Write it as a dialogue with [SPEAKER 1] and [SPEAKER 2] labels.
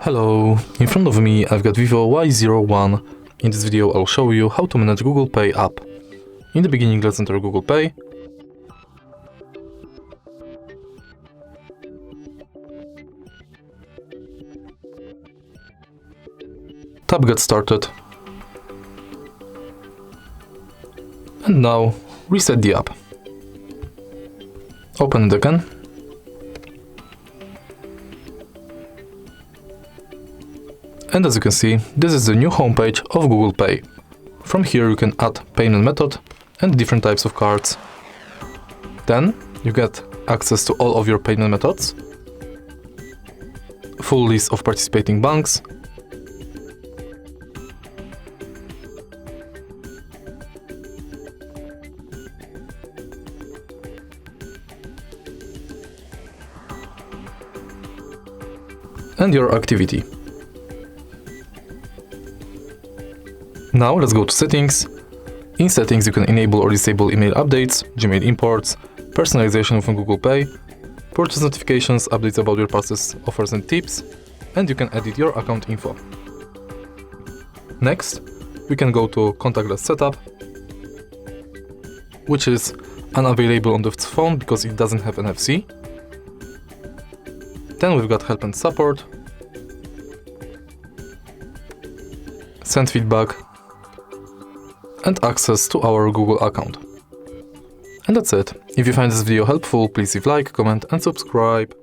[SPEAKER 1] Hello, in front of me I've got Vivo Y01. In this video I'll show you how to manage Google Pay app. In the beginning, let's enter Google Pay. Tap Get Started. And now reset the app. Open it again. And as you can see, this is the new homepage of Google Pay. From here you can add payment method and different types of cards. Then you get access to all of your payment methods, full list of participating banks, and your activity. Now let's go to settings. In settings you can enable or disable email updates, Gmail imports, personalization from Google Pay, purchase notifications, updates about your passes, offers and tips, and you can edit your account info. Next, we can go to contactless setup, which is unavailable on the phone because it doesn't have NFC. Then we've got help and support, send feedback, and access to our Google account. And that's it. If you find this video helpful, please leave like, comment and subscribe.